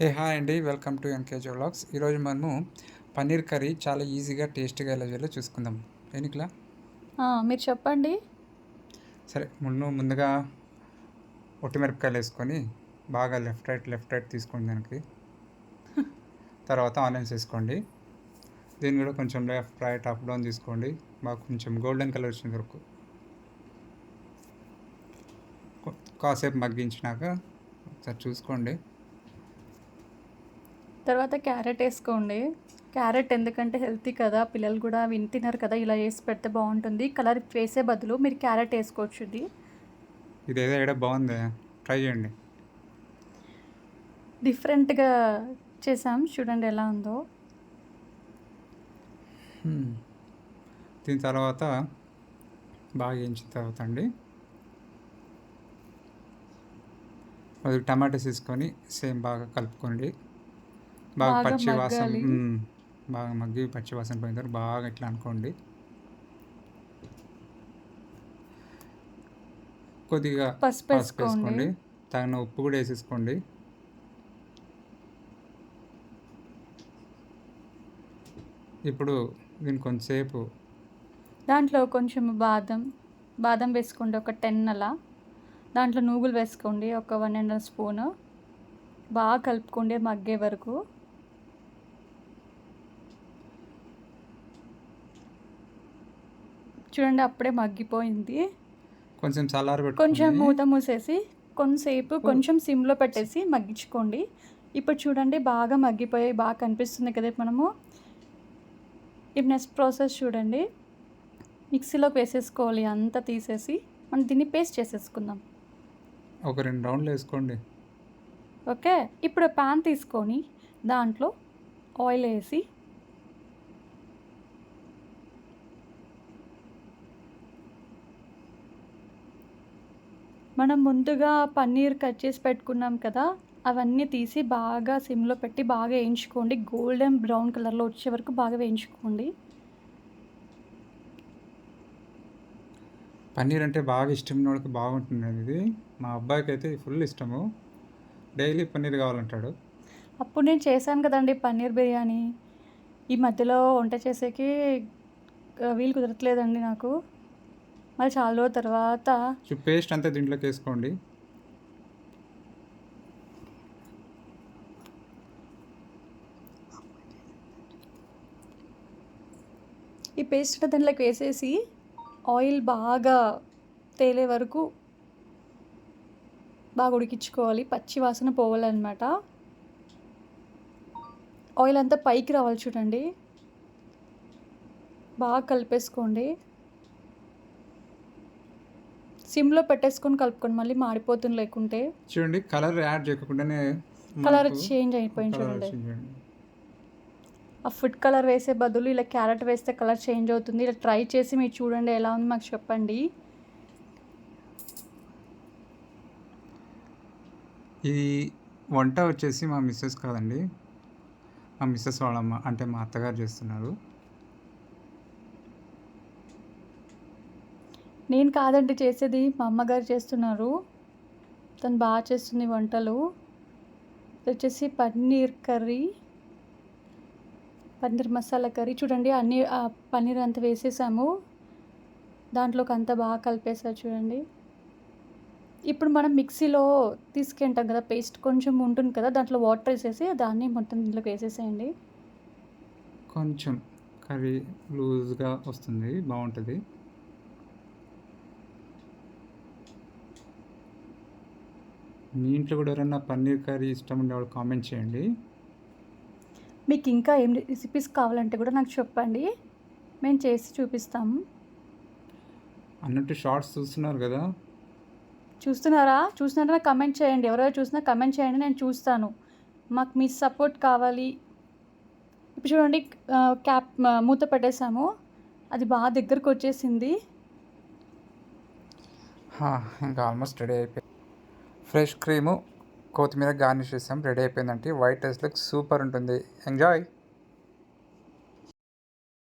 Hi అండి, welcome to NKG vlogs. ఈరోజు మనము పన్నీర్ కర్రీ చాలా ఈజీగా టేస్టీగా ఎలా చేయాలో చూసుకుందాం. ఎనికిలా మీరు చెప్పండి. సరే, ముందుగా ఒట్టిమిరపకాయలు వేసుకొని బాగా లెఫ్ట్ రైట్ తీసుకోండి. దానికి తర్వాత ఆనియన్స్ వేసుకోండి. దీన్ని కూడా కొంచెం లెఫ్ట్ రైట్ అప్ డౌన్ తీసుకోండి. బాగా కొంచెం గోల్డెన్ కలర్ వచ్చిన వరకు కాసేపు మగ్గించినాక ఒకసారి చూసుకోండి. తర్వాత క్యారెట్ వేసుకోండి. క్యారెట్ ఎందుకంటే హెల్తీ కదా, పిల్లలు కూడా తినరు కదా, ఇలా వేసి పెడితే బాగుంటుంది. కలర్ వేసే బదులు మీరు క్యారెట్ వేసుకోవచ్చు. ఇది ఏదో బాగుంది, ట్రై చేయండి. డిఫరెంట్గా చేసాం, చూడండి ఎలా ఉందో. దీని తర్వాత బాగా వేయించిన తర్వాత అండి అది టమాటాస్ తీసుకొని సేమ్ బాగా కలుపుకోండి. బాగా పచ్చి వాసన బాగా మగ్గి పచ్చి వాసన పోయిన తర్వాత బాగా ఇట్లా అనుకోండి. కొద్దిగా పసుపు వేసుకోండి, తగిన ఉప్పు కూడా వేసేసుకోండి. ఇప్పుడు దీన్ని కొంచెంసేపు దాంట్లో కొంచెం బాదం వేసుకోండి, ఒక 10 అలా. దాంట్లో నూగులు వేసుకోండి, ఒక 1.5 స్పూను. బాగా కలుపుకోండి మగ్గే వరకు. చూడండి అప్పుడే మగ్గిపోయింది. కొంచెం కొంచెం మూత మూసేసి కొంచెం సిమ్లో పెట్టేసి మగ్గించుకోండి. ఇప్పుడు చూడండి బాగా మగ్గిపోయాయి, బాగా కనిపిస్తుంది కదా. మనము ఇప్పుడు నెక్స్ట్ ప్రాసెస్ చూడండి. మిక్సీలోకి వేసేసుకోవాలి, అంతా తీసేసి మనం దీన్ని పేస్ట్ చేసేసుకుందాం. ఒక 2 రౌండ్లు వేసుకోండి. ఓకే, ఇప్పుడు ప్యాన్ తీసుకొని దాంట్లో ఆయిల్ వేసి మనం ముందుగా పన్నీర్ కట్ చేసి పెట్టుకున్నాం కదా, అవన్నీ తీసి బాగా సిమ్లో పెట్టి బాగా వేయించుకోండి. గోల్డెన్ బ్రౌన్ కలర్లో వచ్చే వరకు బాగా వేయించుకోండి. పన్నీర్ అంటే బాగా ఇష్టం వాళ్ళకి బాగుంటుంది. ఇది మా అబ్బాయికి అయితే ఫుల్ ఇష్టము, డైలీ పన్నీర్ కావాలంటాడు. అప్పుడు నేను చేశాను కదండి పన్నీర్ బిర్యానీ. ఈ మధ్యలో వంట చేసేకి వీలు కుదరట్లేదండి నాకు. మరి చాలా రోజుల తర్వాత పేస్ట్ అంతా దీంట్లోకి వేసుకోండి. ఈ పేస్ట్ దాంట్లోకి వేసేసి ఆయిల్ బాగా తేలే వరకు బాగా ఉడికించుకోవాలి. పచ్చి వాసన పోవాలన్నమాట. ఆయిల్ అంతా పైకి రావాలి చూడండి. బాగా కలిపేసుకోండి, సిమ్లో పెట్టేసుకొని కలుపుకోండి, మళ్ళీ మాడిపోతుంది. లేకుంటే చూడండి కలర్ యాడ్ చేయకుండానే కలర్ చేంజ్ అయిపోయింది చూడండి. ఆ ఫుడ్ కలర్ వేసే బదులు ఇలా క్యారెట్ వేస్తే కలర్ చేంజ్ అవుతుంది. ఇలా ట్రై చేసి మీరు చూడండి ఎలా ఉంది, మాకు చెప్పండి. ఈ వంట వచ్చేసి మా మిస్సెస్ కాదండి, మా మిస్సెస్ వాళ్ళమ్మ అంటే మా అత్తగారు చేస్తున్నారు. నేను కాదండి చేసేది, మా అమ్మగారు చేస్తున్నారు. తను బాగా చేస్తుంది వంటలు. వచ్చేసి పన్నీర్ మసాలా కర్రీ. చూడండి అన్నీ పన్నీర్ అంతా వేసేసాము, దాంట్లోకి అంతా బాగా కలిపేసారు చూడండి. ఇప్పుడు మనం మిక్సీలో తీసుకుంటాం కదా పేస్ట్, కొంచెం ఉంటుంది కదా, దాంట్లో వాటర్ వేసేసి దాన్ని మొత్తం దీంట్లోకి వేసేసేయండి. కొంచెం కర్రీ లూజ్గా వస్తుంది, బాగుంటుంది. మీ ఇంట్లో కూడా ఎవరైనా పన్నీర్ కర్రీ ఇష్టం ఉండేవాళ్ళు కామెంట్ చేయండి. మీకు ఇంకా ఏం రెసిపీస్ కావాలంటే కూడా నాకు చెప్పండి, మేము చేసి చూపిస్తాము. అన్నట్టు షార్ట్స్ చూస్తున్నారు కదా, చూస్తున్నారా కమెంట్ చేయండి. ఎవరెవరు చూసినా కమెంట్ చేయండి, నేను చూస్తాను. మాకు మీ సపోర్ట్ కావాలి. ఇప్పుడు చూడండి క్యాప్ మూత పెట్టేసాము, అది బాగా దగ్గరకు వచ్చేసింది. ఇంకా ఆల్మోస్ట్ రెడీ అయిపోయింది. ఫ్రెష్ క్రీము కొత్తిమీర గార్నిష్ చేసాం, రెడీ అయిపోయిందంటే వైట్ రైస్లోకి సూపర్ ఉంటుంది. ఎంజాయ్.